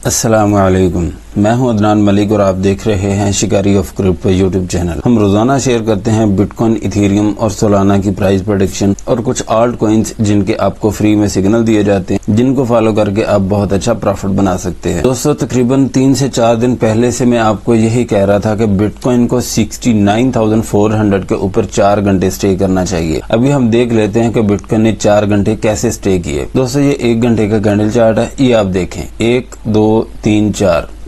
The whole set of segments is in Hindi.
अस्सलामुअलैकुम, मैं हूं अदनान मलिक और आप देख रहे हैं शिकारी ऑफ क्रिप्टो यूट्यूब चैनल। हम रोजाना शेयर करते हैं बिटकॉइन, इथेरियम और सोलाना की प्राइस प्रेडिक्शन और कुछ आल्ट कॉइन्स जिनके आपको फ्री में सिग्नल दिए जाते हैं, जिनको फॉलो करके आप बहुत अच्छा प्रॉफिट बना सकते हैं। दोस्तों, तकरीबन 3 से 4 दिन पहले से मैं आपको यही कह रहा था कि बिटकॉइन को 69,400 के ऊपर 4 घंटे स्टे करना चाहिए। अभी हम देख लेते हैं कि बिटकॉइन ने 4 घंटे कैसे स्टे किए। दोस्तों, ये 1 घंटे का कैंडल चार्ट है, ये आप देखें 1 2 3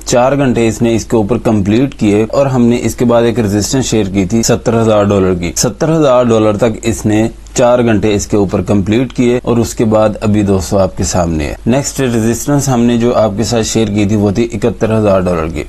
4 घंटे इसने इसके ऊपर कंप्लीट किए और हमने इसके बाद एक रेजिस्टेंस शेयर की थी $70,000 की। $70,000 तक इसने 4 घंटे इसके ऊपर कंप्लीट किए और उसके बाद अभी दोस्तों आपके सामने है नेक्स्ट रेजिस्टेंस हमने जो आपके साथ शेयर की थी वो थी $71,000 की।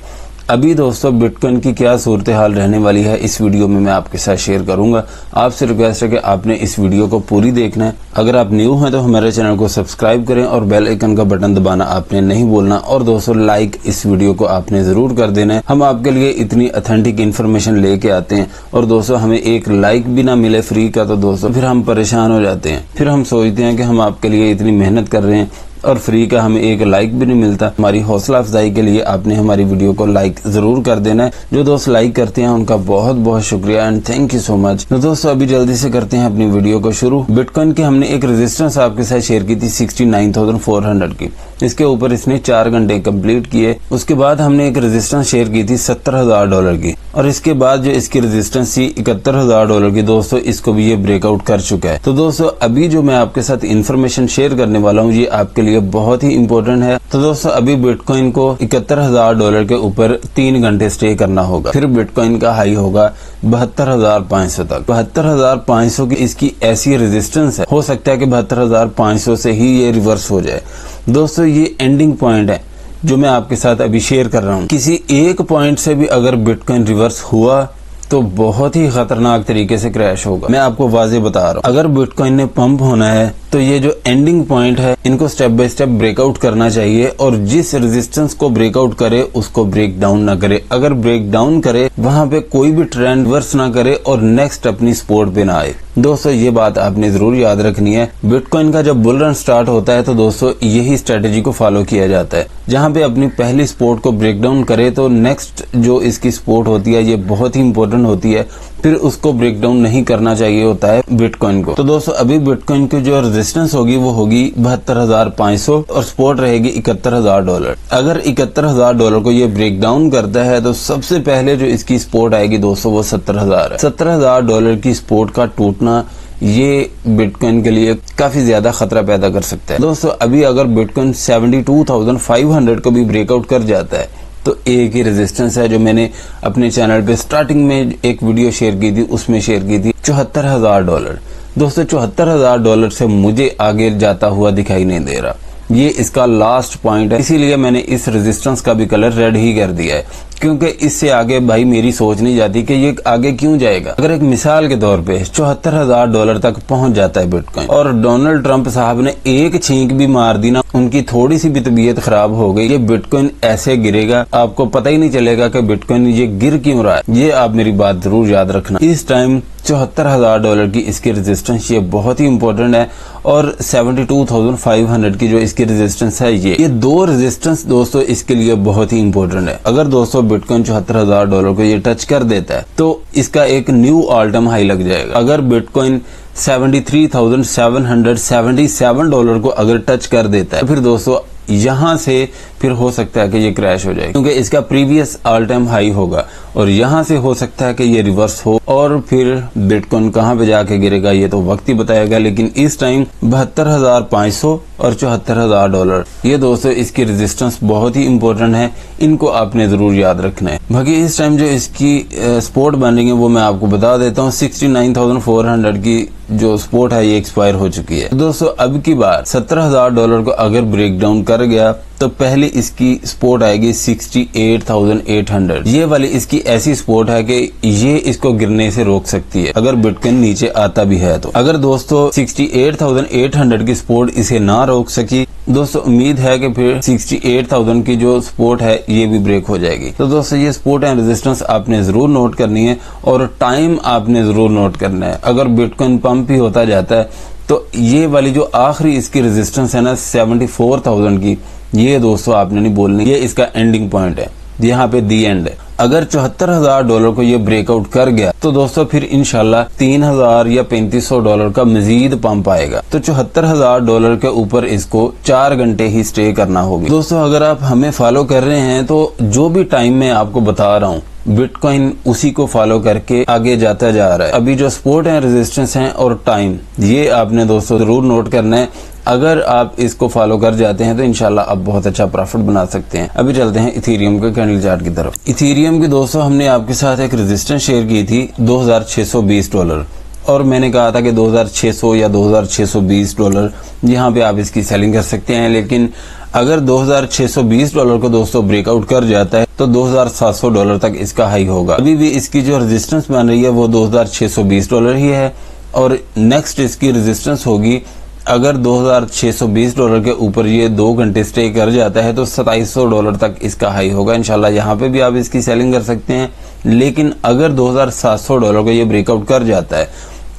अभी दोस्तों बिटकॉइन की क्या सूरत हाल रहने वाली है इस वीडियो में मैं आपके साथ शेयर करूंगा। आपसे रिक्वेस्ट है कि आपने इस वीडियो को पूरी देखना है। अगर आप न्यू हैं तो हमारे चैनल को सब्सक्राइब करें और बेल आइकन का बटन दबाना आपने नहीं भूलना। और दोस्तों, लाइक इस वीडियो को आपने जरूर कर देना है। हम आपके लिए इतनी ऑथेंटिक इन्फॉर्मेशन लेके आते हैं और दोस्तों हमें एक लाइक भी ना मिले फ्री का तो दोस्तों फिर हम परेशान हो जाते हैं। फिर हम सोचते हैं कि हम आपके लिए इतनी मेहनत कर रहे हैं और फ्री का हमें एक लाइक भी नहीं मिलता। हमारी हौसला अफजाई के लिए आपने हमारी वीडियो को लाइक जरूर कर देना है। जो दोस्त लाइक करते हैं उनका बहुत बहुत शुक्रिया and thank you so much. तो दोस्तों अभी जल्दी से करते हैं अपनी वीडियो को शुरू। बिटकॉइन की हमने एक रेजिस्टेंस आपके साथ शेयर की थी 69,400 की। इसके ऊपर इसने 4 घंटे कंप्लीट किए। उसके बाद हमने एक रेजिस्टेंस शेयर की थी $70,000 की और इसके बाद जो इसकी रेजिस्टेंस थी $71,000 की। दोस्तों इसको भी ये ब्रेकआउट कर चुका है। तो दोस्तों अभी जो मैं आपके साथ इन्फॉर्मेशन शेयर करने वाला हूँ ये आपके लिए बहुत ही इम्पोर्टेंट है। तो दोस्तों अभी बिटकॉइन को $71,000 के ऊपर 3 घंटे स्टे करना होगा, फिर बिटकॉइन का हाई होगा 72,500 तक। 72,500 की इसकी ऐसी रेजिस्टेंस है, हो सकता है कि 72,500 से ही ये रिवर्स हो जाए। दोस्तों ये एंडिंग पॉइंट है जो मैं आपके साथ अभी शेयर कर रहा हूँ। किसी एक पॉइंट से भी अगर बिटकॉइन रिवर्स हुआ तो बहुत ही खतरनाक तरीके से क्रैश होगा। मैं आपको वाजे बता रहा हूँ, अगर बिटकॉइन ने पंप होना है तो ये जो एंडिंग पॉइंट है इनको स्टेप बाय स्टेप ब्रेकआउट करना चाहिए और जिस रेजिस्टेंस को ब्रेकआउट करे उसको ब्रेक डाउन ना करे। अगर ब्रेक डाउन करे वहां पे कोई भी ट्रेंड रिवर्स ना करे और नेक्स्ट अपनी सपोर्ट पे ना आए। दोस्तों ये बात आपने जरूर याद रखनी है। बिटकॉइन का जब बुल रन स्टार्ट होता है तो दोस्तों यही स्ट्रेटेजी को फॉलो किया जाता है। जहां पे अपनी पहली सपोर्ट को ब्रेक डाउन करे तो नेक्स्ट जो इसकी सपोर्ट होती है ये बहुत ही इंपॉर्टेंट होती है, फिर उसको ब्रेक डाउन नहीं करना चाहिए होता है बिटकॉइन को। तो दोस्तों अभी बिटकॉइन की जो रेजिस्टेंस होगी वो होगी 72,500 और सपोर्ट रहेगी $71,000। अगर $71,000 को ये ब्रेक डाउन करता है तो सबसे पहले जो इसकी सपोर्ट आएगी दोस्तों वो 70,000 है। $70,000 की सपोर्ट का टूटना ये बिटकॉइन के लिए काफी ज्यादा खतरा पैदा कर सकता है। दोस्तों अभी अगर बिटकॉइन 72,500 को भी ब्रेकआउट कर जाता है तो एक ही रेजिस्टेंस है जो मैंने अपने चैनल पे स्टार्टिंग में एक वीडियो शेयर की थी, उसमें शेयर की थी $74,000। दोस्तों $74,000 से मुझे आगे जाता हुआ दिखाई नहीं दे रहा। ये इसका लास्ट पॉइंट है, इसीलिए मैंने इस रेजिस्टेंस का भी कलर रेड ही कर दिया है, क्योंकि इससे आगे भाई मेरी सोच नहीं जाती कि ये आगे क्यों जाएगा। अगर एक मिसाल के तौर पे $74,000 तक पहुंच जाता है बिटकॉइन और डोनाल्ड ट्रंप साहब ने एक छींक भी मार दी ना, उनकी थोड़ी सी भी तबीयत खराब हो गई, ये बिटकॉइन ऐसे गिरेगा आपको पता ही नहीं चलेगा कि बिटकॉइन ये गिर क्यों रहा है। ये आप मेरी बात जरूर याद रखना। इस टाइम $74,000 की इसकी रेजिस्टेंस ये बहुत ही इंपॉर्टेंट है और 72,500 की जो इसकी रेजिस्टेंस है ये 2 रेजिस्टेंस दोस्तों इसके लिए बहुत ही इंपॉर्टेंट है। अगर दोस्तों बिटकॉइन $74,000 को ये टच कर देता है तो इसका एक न्यू ऑल टाइम हाई लग जाएगा। अगर बिटकॉइन $73,777 को अगर टच कर देता है फिर दोस्तों यहाँ से फिर हो सकता है कि ये क्रैश हो जाए, क्योंकि इसका प्रीवियस ऑल टाइम हाई होगा और यहाँ से हो सकता है कि ये रिवर्स हो और फिर बिटकॉइन कहाँ पे जाके गिरेगा ये तो वक्त ही बताएगा। लेकिन इस टाइम 72,500 और $74,000 ये दोस्तों इसकी रेजिस्टेंस बहुत ही इंपॉर्टेंट है, इनको आपने जरूर याद रखना है। बाकी इस टाइम जो इसकी सपोर्ट बन रही है वो मैं आपको बता देता हूँ। 69,400 की जो सपोर्ट है ये एक्सपायर हो चुकी है। दोस्तों अब की बार $70,000 को अगर ब्रेक डाउन कर गया तो पहले इसकी सपोर्ट आएगी 68,800। ये वाली इसकी ऐसी सपोर्ट है कि ये इसको गिरने से रोक सकती है अगर बिटकॉइन नीचे आता भी है तो। अगर दोस्तों 68,800 की सपोर्ट इसे ना रोक सकी दोस्तों उम्मीद है कि फिर 68,000 की जो सपोर्ट है ये भी ब्रेक हो जाएगी। तो दोस्तों ये सपोर्ट एंड रेजिस्टेंस आपने जरूर नोट करनी है और टाइम आपने जरूर नोट करना है। अगर बिटकॉइन पंप ही होता जाता है तो ये वाली जो आखिरी इसकी रेजिस्टेंस है ना 74,000 की, ये दोस्तों आपने नहीं बोलनी, ये इसका एंडिंग पॉइंट है, यहाँ पे दी एंड है। अगर $74,000 को ये ब्रेकआउट कर गया तो दोस्तों फिर इंशाल्लाह 3,000 या $3,500 का मजीद पंप आएगा। तो $74,000 के ऊपर इसको 4 घंटे ही स्टे करना होगा। दोस्तों अगर आप हमें फॉलो कर रहे हैं तो जो भी टाइम मैं आपको बता रहा हूँ बिटकॉइन उसी को फॉलो करके आगे जाता जा रहा है। अभी जो सपोर्ट है, रेजिस्टेंस है और टाइम, ये आपने दोस्तों जरूर नोट करना है। अगर आप इसको फॉलो कर जाते हैं तो इंशाल्लाह आप बहुत अच्छा प्रॉफिट बना सकते हैं। अभी चलते हैं इथेरियम के कैंडल चार्ट की तरफ। इथेरियम की दोस्तों हमने आपके साथ एक रेजिस्टेंस शेयर की थी $2,620 और मैंने कहा था कि 2,600 या $2,620 यहाँ पे आप इसकी सेलिंग कर सकते हैं। लेकिन अगर $2,620 को दोस्तों ब्रेकआउट कर जाता है तो $2,700 तक इसका हाई होगा। अभी भी इसकी जो रेजिस्टेंस बन रही है वो $2,620 ही है और नेक्स्ट इसकी रेजिस्टेंस होगी, अगर $2,620 के ऊपर ये 2 घंटे स्टे कर जाता है तो $2,700 तक इसका हाई होगा। इंशाल्लाह यहाँ पे भी आप इसकी सेलिंग कर सकते हैं। लेकिन अगर $2,700 को ये ब्रेकआउट कर जाता है,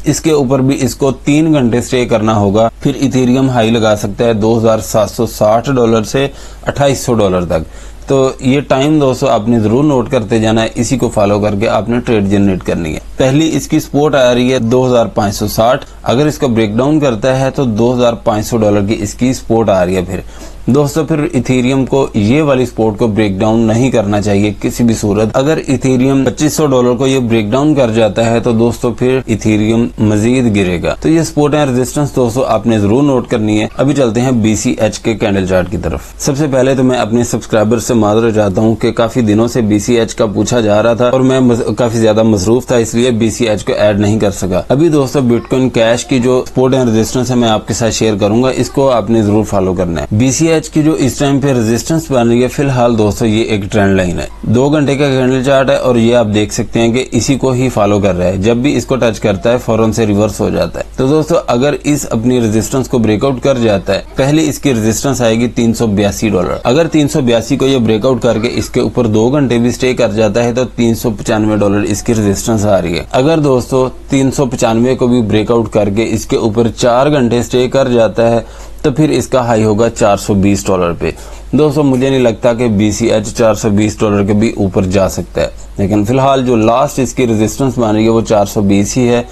इसके ऊपर भी इसको 3 घंटे स्टे करना होगा, फिर इथेरियम हाई लगा सकता है $2,760 से $2,800 तक। तो ये टाइम दोस्तों आपने जरूर नोट करते जाना है, इसी को फॉलो करके आपने ट्रेड जनरेट करनी है। पहली इसकी सपोर्ट आ रही है 2,560, अगर इसको ब्रेकडाउन करता है तो $2,500 की इसकी सपोर्ट आ रही है। फिर दोस्तों फिर इथेरियम को ये वाली सपोर्ट को ब्रेक डाउन नहीं करना चाहिए किसी भी सूरत। अगर इथेरियम $2,500 को ये ब्रेक डाउन कर जाता है तो दोस्तों फिर इथेरियम मजीद गिरेगा। तो ये सपोर्ट है, रेजिस्टेंस दोस्तों आपने जरूर नोट करनी है। अभी चलते हैं BCH के कैंडल चार्ट की तरफ। सबसे पहले तो मैं अपने सब्सक्राइबर से माजरत चाहता हूँ कि काफी दिनों से BCH का पूछा जा रहा था और मैं काफी ज्यादा मसरूफ था, इसलिए BCH को ऐड नहीं कर सका। अभी दोस्तों बिटकॉइन कैश की जो सपोर्ट एंड रेजिस्टेंस है मैं आपके साथ शेयर करूंगा, इसको आपने जरूर फॉलो करना है। BCH की जो इस टाइम पे रेजिस्टेंस बन रही है फिलहाल दोस्तों ये एक ट्रेंड लाइन है, 2 घंटे का कैंडल चार्ट है और ये आप देख सकते हैं कि इसी को ही फॉलो कर रहा है। जब भी इसको टच करता है फौरन से रिवर्स हो जाता है। तो दोस्तों अगर इस अपनी रेजिस्टेंस को ब्रेकआउट कर जाता है, पहले इसकी रेजिस्टेंस आएगी $382। अगर 382 को ये ब्रेकआउट करके इसके ऊपर 2 घंटे भी स्टे कर जाता है तो $395 इसकी रेजिस्टेंस आ रही है। अगर दोस्तों 395 को भी ब्रेकआउट करके इसके ऊपर 4 घंटे स्टे कर जाता है तो फिर इसका हाई होगा $420 पे। दोस्तों मुझे नहीं लगता कि BCH $420 के भी ऊपर जा सकता है, लेकिन फिलहाल जो लास्ट इसकी रेजिस्टेंस बन रही है वो 420 ही है।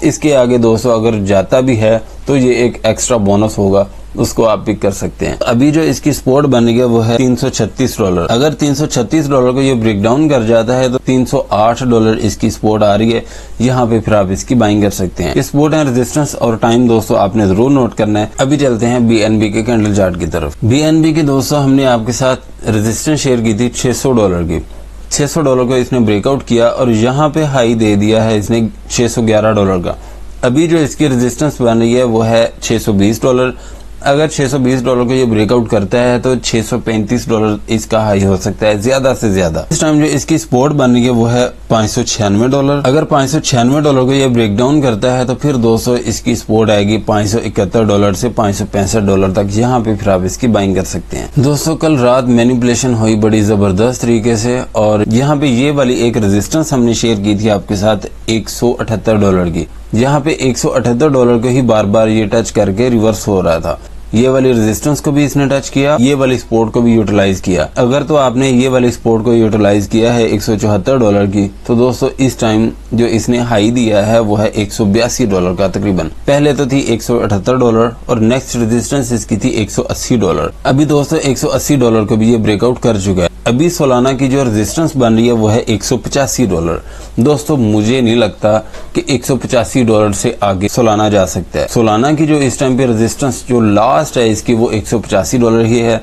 इसके आगे दोस्तों अगर जाता भी है तो ये एक एक्स्ट्रा बोनस होगा, उसको आप पिक कर सकते हैं। अभी जो इसकी सपोर्ट बन गया वो है $336। अगर $336 को ये ब्रेक डाउन कर जाता है तो $308 इसकी सपोर्ट आ रही है, यहाँ पे फिर आप इसकी बाइंग कर सकते हैं। इस सपोर्ट एंड रेजिस्टेंस और टाइम दोस्तों आपने जरूर नोट करना है। अभी चलते हैं BNB के कैंडल चार्ट की तरफ। BNB की दोस्तों हमने आपके साथ रेजिस्टेंस शेयर की थी $600 की। $600 को इसने ब्रेकआउट किया और यहाँ पे हाई दे दिया है इसने $611 का। अभी जो इसकी रेजिस्टेंस बन रही है वो है $620। अगर $620 को ये ब्रेकआउट करता है तो $635 इसका हाई हो सकता है ज्यादा से ज्यादा। इस टाइम जो इसकी सपोर्ट बन रही है वो है $596। अगर $596 को ये ब्रेक डाउन करता है तो फिर दोस्तों इसकी सपोर्ट आएगी $571 से $565 तक, यहाँ पे फिर आप इसकी बाइंग कर सकते हैं। दोस्तों कल रात मैनिपुलेशन हुई बड़ी जबरदस्त तरीके से और यहाँ पे ये वाली एक रेजिस्टेंस हमने शेयर की थी आपके साथ $178 की। यहाँ पे $178 को ही बार बार ये टच करके रिवर्स हो रहा था। ये वाली रेजिस्टेंस को भी इसने टच किया, ये वाली सपोर्ट को भी यूटिलाइज किया। अगर तो आपने ये वाली सपोर्ट को यूटिलाइज किया है $174 की, तो दोस्तों इस टाइम जो इसने हाई दिया है वो है $182 का तकरीबन। पहले तो थी $178 और नेक्स्ट रेजिस्टेंस इसकी थी $180। अभी दोस्तों $180 को भी ये ब्रेकआउट कर चुका है। अभी सोलाना की जो रेजिस्टेंस बन रही है वो है $185। दोस्तों मुझे नहीं लगता कि $185 से आगे सोलाना जा सकता है। सोलाना की जो इस टाइम पे रेजिस्टेंस जो लास्ट है इसकी वो $185 ही है।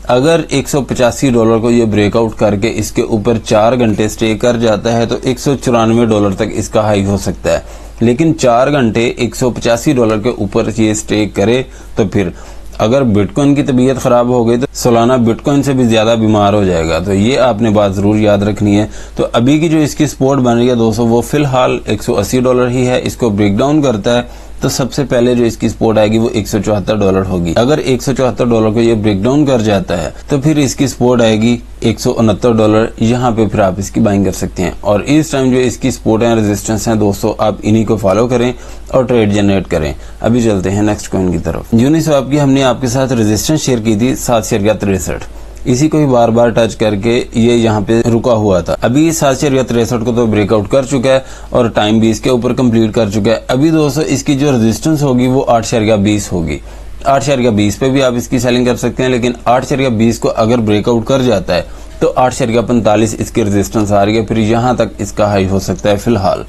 अगर $185 को ये ब्रेकआउट करके इसके ऊपर 4 घंटे स्टे कर जाता है तो $194 तक इसका हाई हो सकता है। लेकिन 4 घंटे $185 के ऊपर ये स्टे करे तो फिर अगर बिटकॉइन की तबीयत खराब हो गई तो सोलाना बिटकॉइन से भी ज्यादा बीमार हो जाएगा। तो ये आपने बात जरूर याद रखनी है। तो अभी की जो इसकी सपोर्ट बन रही है दोस्तों वो फिलहाल $180 ही है। इसको ब्रेक डाउन करता है तो सबसे पहले जो इसकी सपोर्ट आएगी वो $174 होगी। अगर $174 को ये ब्रेक डाउन कर जाता है तो फिर इसकी सपोर्ट आएगी $169। यहाँ पे फिर आप इसकी बाइंग कर सकते हैं। और इस टाइम जो इसकी सपोर्ट है, रेजिस्टेंस है दोस्तों, आप इन्हीं को फॉलो करें और ट्रेड जनरेट करें। अभी चलते हैं नेक्स्ट कॉइन की तरफ। यूनिस्वैप की हमने आपके साथ रेजिस्टेंस शेयर की थी 763, इसी को ही बार बार टच करके ये यहाँ पे रुका हुआ था। अभी 763 को तो ब्रेकआउट कर चुका है और टाइम भी इसके ऊपर कंप्लीट कर चुका है। अभी दोस्तों इसकी जो रेजिस्टेंस होगी वो 8.20 होगी। 8.20 पे भी आप इसकी सेलिंग कर सकते हैं, लेकिन 8.20 को अगर ब्रेकआउट कर जाता है तो 8.45 इसकी रेजिस्टेंस आ रही है, फिर यहाँ तक इसका हाई हो सकता है फिलहाल।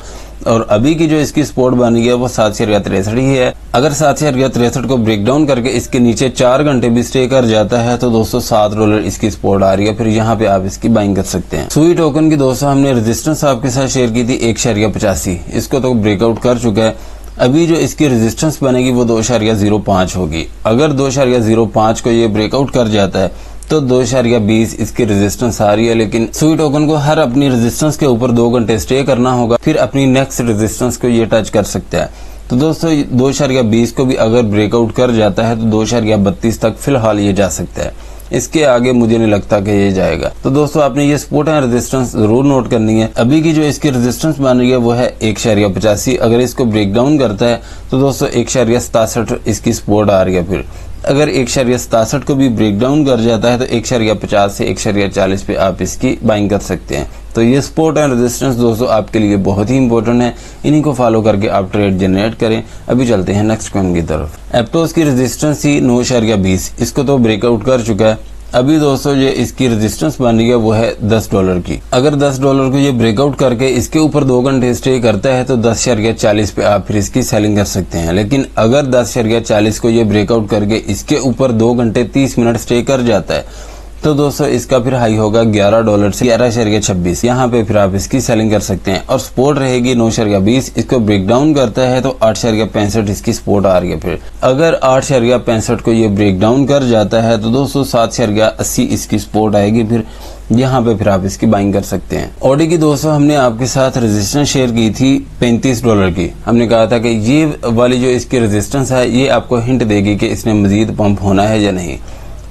और अभी की जो इसकी सपोर्ट बन गई है वो 7.63 ही है। अगर 7.63 को ब्रेक डाउन करके इसके नीचे 4 घंटे भी स्टे कर जाता है तो दोस्तों $7 इसकी सपोर्ट आ रही है, फिर यहाँ पे आप इसकी बाइंग कर सकते हैं। सुई टोकन की दोस्तों हमने रेजिस्टेंस आपके साथ शेयर की थी 1.85, इसको तो ब्रेकआउट कर चुका है। अभी जो इसकी रेजिस्टेंस बनेगी वो 2.05 होगी। अगर 2.05 को ये ब्रेकआउट कर जाता है तो 2.20 इसकी रेजिस्टेंस आ रही है, लेकिन सुई टोकन को हर अपनी रेजिस्टेंस के ऊपर 2 घंटे स्टे करना होगा, फिर अपनी नेक्स्ट रेजिस्टेंस को ये टच कर सकता है। तो दोस्तों 2.20 को भी अगर ब्रेकआउट कर जाता है तो 2.32 तक फिलहाल ये जा सकता है। इसके आगे मुझे नहीं लगता कि ये जाएगा। तो दोस्तों आपने ये सपोर्ट एंड रेजिस्टेंस जरूर नोट करनी है। अभी की जो इसकी रेजिस्टेंस बन रही है वो है 1.85। अगर इसको ब्रेक डाउन करता है तो दोस्तों 1.67 इसकी सपोर्ट आ रही है। फिर अगर 1.67 को भी ब्रेक डाउन कर जाता है तो 1.50 से 1.40 पे आप इसकी बाइंग कर सकते हैं। तो ये सपोर्ट एंड रेजिस्टेंस दोस्तों आपके लिए बहुत ही इंपॉर्टेंट है, इन्हीं को फॉलो करके आप ट्रेड जनरेट करें। अभी चलते हैं नेक्स्ट कॉइन की तरफ। एप्टोस की रेजिस्टेंस थी 9.20, इसको तो ब्रेकआउट कर चुका है। अभी दोस्तों ये इसकी रेजिस्टेंस बन रही है वो है $10 की। अगर $10 को ये ब्रेकआउट करके इसके ऊपर 2 घंटे स्टे करता है तो 10.40 पे आप फिर इसकी सेलिंग कर सकते हैं। लेकिन अगर 10.40 को ये ब्रेकआउट करके इसके ऊपर 2 घंटे 30 मिनट स्टे कर जाता है तो दोस्तों इसका फिर हाई होगा $11 से 11.26। यहाँ पे फिर आप इसकी सेलिंग कर सकते हैं। और सपोर्ट रहेगी 9.20, इसको ब्रेक डाउन करता है तो 8.65 इसकी सपोर्ट आ रही है। फिर अगर 8.65 को ये ब्रेक डाउन कर जाता है तो दोस्तों 7.80 इसकी सपोर्ट आएगी, फिर यहाँ पे फिर आप इसकी बाइंग कर सकते हैं। ऑडी की दोस्तों हमने आपके साथ रेजिस्टेंस शेयर की थी $35 की। हमने कहा था कि ये वाली जो इसकी रेजिस्टेंस है ये आपको हिंट देगी कि इसने मजीद पंप होना है या नहीं।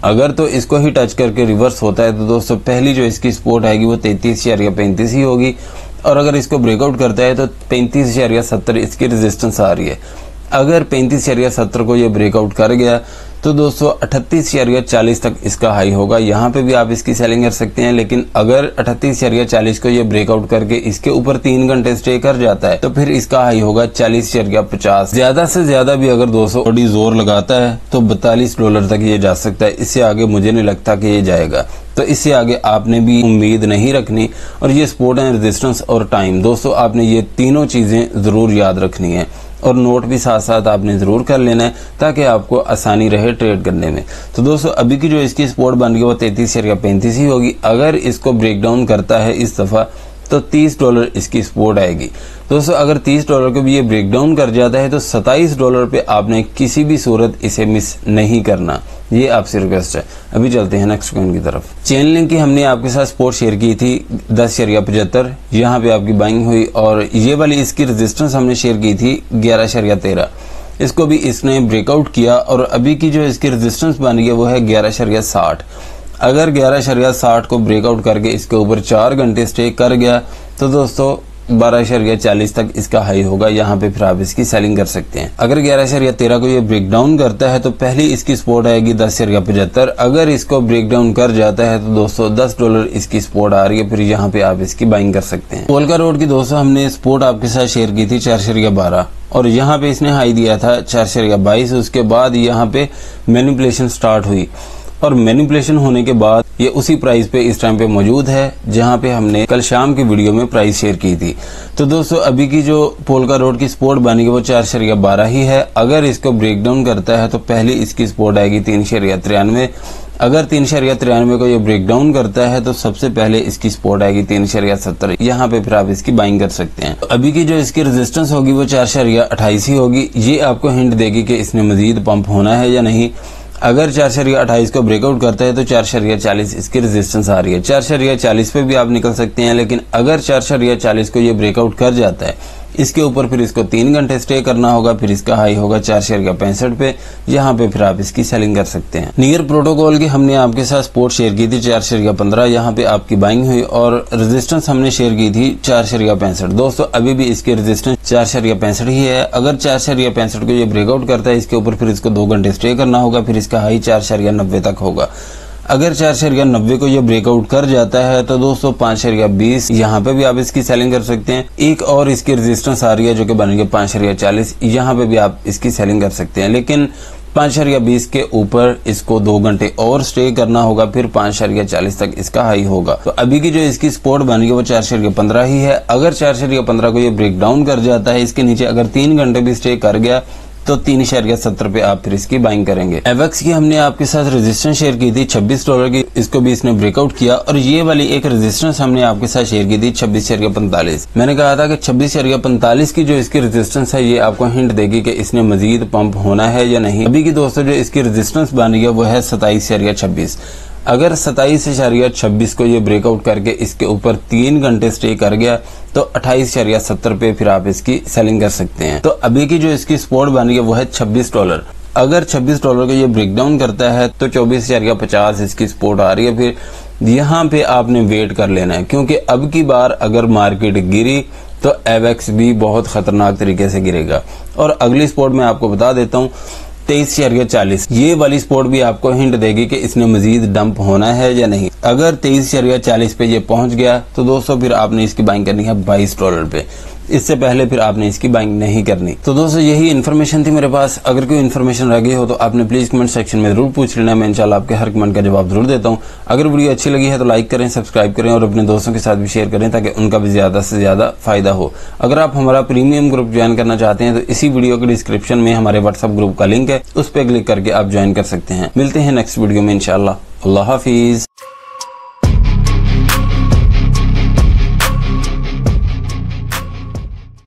अगर तो इसको ही टच करके रिवर्स होता है तो दोस्तों पहली जो इसकी सपोर्ट आएगी वो 33.35 ही होगी। और अगर इसको ब्रेकआउट करता है तो 35.70 इसकी रेजिस्टेंस आ रही है। अगर 35.70 को ये ब्रेकआउट कर गया तो दोस्तों 38.40 तक इसका हाई होगा। यहाँ पे भी आप इसकी सेलिंग कर सकते हैं। लेकिन अगर 38.40 को ये ब्रेकआउट करके इसके ऊपर 3 घंटे स्टे कर जाता है तो फिर इसका हाई होगा 40.50। ज्यादा से ज्यादा भी अगर दोस्तों ऑडी जोर लगाता है तो $42 तक ये जा सकता है। इससे आगे मुझे नहीं लगता कि ये जाएगा। तो इससे आगे आपने भी उम्मीद नहीं रखनी। और ये सपोर्ट एंड रेजिस्टेंस और टाइम दोस्तों आपने ये तीनों चीजें जरूर याद रखनी है और नोट भी साथ साथ आपने जरूर कर लेना है ताकि आपको आसानी रहे ट्रेड करने में। तो दोस्तों अभी की जो इसकी सपोर्ट बन गई वो 33.35 ही होगी। अगर इसको ब्रेक डाउन करता है इस दफा तो $30 इसकी सपोर्ट आएगी। दोस्तों अगर $30 को भी ये ब्रेक डाउन कर जाता है तो $27 पे आपने किसी भी सूरत इसे मिस नहीं करना, ये आपसे रिक्वेस्ट है। अभी चलते हैं नेक्स्ट कॉइन की तरफ। चेन लिंक की हमने आपके साथ सपोर्ट शेयर की थी 10.75, यहाँ पे आपकी बाइंग हुई। और ये वाली इसकी रेजिस्टेंस हमने शेयर की थी 11.13, इसको भी इसने ब्रेकआउट किया। और अभी की जो इसकी रेजिस्टेंस बन गई वो है 11.60। अगर 11.60 को ब्रेकआउट करके इसके ऊपर 4 घंटे स्टे कर गया तो दोस्तों 12.40 तक इसका हाई होगा। यहाँ पे फिर आप इसकी सेलिंग कर सकते हैं। अगर 11.13 को ये ब्रेक डाउन करता है तो पहली इसकी सपोर्ट आएगी 10.75। अगर इसको ब्रेक डाउन कर जाता है तो दोस्तों $10 इसकी सपोर्ट आ रही है, फिर यहाँ पे आप इसकी बाइंग कर सकते हैं। पोल्का रोड की दोस्तों हमने सपोर्ट आपके साथ शेयर की थी 4.12 और यहाँ पे इसने हाई दिया था 4.22। उसके बाद यहाँ पे मैनिपुलेशन स्टार्ट हुई और मैनिपुलेशन होने के बाद ये उसी प्राइस पे इस टाइम पे मौजूद है जहां पे हमने कल शाम की वीडियो में प्राइस शेयर की थी। तो दोस्तों अभी की जो पोल्का रोड की सपोर्ट बनेगी वो 4.12 ही है। अगर इसको ब्रेक डाउन करता है तो पहली इसकी सपोर्ट आएगी 3.93। अगर 3.93 को ये ब्रेक डाउन करता है तो सबसे पहले इसकी सपोर्ट आएगी 3.70। यहाँ पे फिर आप इसकी बाइंग कर सकते हैं। अभी की जो इसकी रेजिस्टेंस होगी वो 4.28 ही होगी। ये आपको हिंट देगी कि इसने मजीद पंप होना है या नहीं। अगर 4.28 को ब्रेकआउट करता है तो 4.40 इसकी रेजिस्टेंस आ रही है। 4.40 पे भी आप निकल सकते हैं। लेकिन अगर 4.40 को ये ब्रेकआउट कर जाता है इसके ऊपर फिर इसको 3 घंटे स्टे करना होगा, फिर इसका हाई होगा 4 शेयर का 65 पे, यहाँ पे फिर आप इसकी सेलिंग कर सकते हैं। नियर प्रोटोकॉल की हमने आपके साथ सपोर्ट शेयर की थी 4 शेयर का 15, यहाँ पे आपकी बाइंग हुई और रेजिस्टेंस हमने शेयर की थी 4 शेयर का 65। दोस्तों अभी भी इसकी रेजिस्टेंस 4 शेयर का 65 ही है। अगर 4 शेयर का 65 को ये ब्रेकआउट करता है, इसके ऊपर फिर इसको 2 घंटे स्टे करना होगा, फिर इसका हाई 4 शेयर का 90 तक होगा। अगर 4 शेयर का 90 को ये ब्रेकआउट कर जाता है तो दोस्तों 5 शेयर का 20, यहाँ पे भी आप इसकी सेलिंग कर सकते हैं। एक और इसकी रेजिस्टेंस आ रही है जो कि बनेगी 5 शेयर का 40, यहाँ पे भी आप इसकी सेलिंग कर सकते हैं। लेकिन 5 शेयर का 20 के ऊपर इसको 2 घंटे और स्टे करना होगा, फिर 5 शेयर का 40 तक इसका हाई होगा। तो अभी की जो इसकी सपोर्ट बनेगी वो 4 शेयर का 15 ही है। अगर 4 शेयर का 15 को ये ब्रेक डाउन कर जाता है, इसके नीचे अगर 3 घंटे भी स्टे कर गया तो 3 शेयर का 70 पे आप फिर इसकी बाइंग करेंगे। एवेक्स की हमने आपके साथ रेजिस्टेंस शेयर की थी $26 की, इसको भी इसने ब्रेकआउट किया और ये वाली एक रेजिस्टेंस हमने आपके साथ शेयर की थी 26 शेयर का 45। मैंने कहा था कि 26 शेयर का 45 की जो इसकी रेजिस्टेंस है ये आपको हिंट देगी कि इसने मजीद पंप होना है या नहीं। अभी की दोस्तों जो इसकी रेजिस्टेंस बन रही है वो है 27 शेयर का 26। अगर 27.26 को ये ब्रेकआउट करके इसके ऊपर 3 घंटे स्टे कर गया तो 28.70 पे फिर आप इसकी सेलिंग कर सकते हैं। तो अभी की जो इसकी सपोर्ट बन रही है वो है $26। अगर $26 को ये ब्रेक डाउन करता है तो 24.50 इसकी सपोर्ट आ रही है। फिर यहाँ पे आपने वेट कर लेना है, क्योंकि अब की बार अगर मार्केट गिरी तो एवेक्स भी बहुत खतरनाक तरीके से गिरेगा। और अगली सपोर्ट मैं आपको बता देता हूँ 23 शेयर का 40। ये वाली सपोर्ट भी आपको हिंट देगी कि इसने मजीद डंप होना है या नहीं। अगर 23 शेयर का 40 पे ये पहुंच गया तो दोस्तों फिर आपने इसकी बाइंग करनी है $22 पे, इससे पहले फिर आपने इसकी बाइंग नहीं करनी। तो दोस्तों यही इन्फॉर्मेशन थी मेरे पास। अगर कोई इन्फॉर्मेशन रह गई हो तो आपने प्लीज कमेंट सेक्शन में जरूर पूछ लेना, मैं इंशाल्लाह आपके हर कमेंट का जवाब जरूर देता हूँ। अगर वीडियो अच्छी लगी है तो लाइक करें, सब्सक्राइब करें और अपने दोस्तों के साथ भी शेयर करें ताकि उनका भी ज्यादा से ज्यादा फायदा हो। अगर आप हमारा प्रीमियम ग्रुप ज्वाइन करना चाहते हैं तो इसी वीडियो के डिस्क्रिप्शन में हमारे व्हाट्सएप ग्रुप का लिंक है, उस पर क्लिक करके आप ज्वाइन कर सकते हैं। मिलते हैं नेक्स्ट वीडियो में इंशाल्लाह। अल्लाह हाफिज।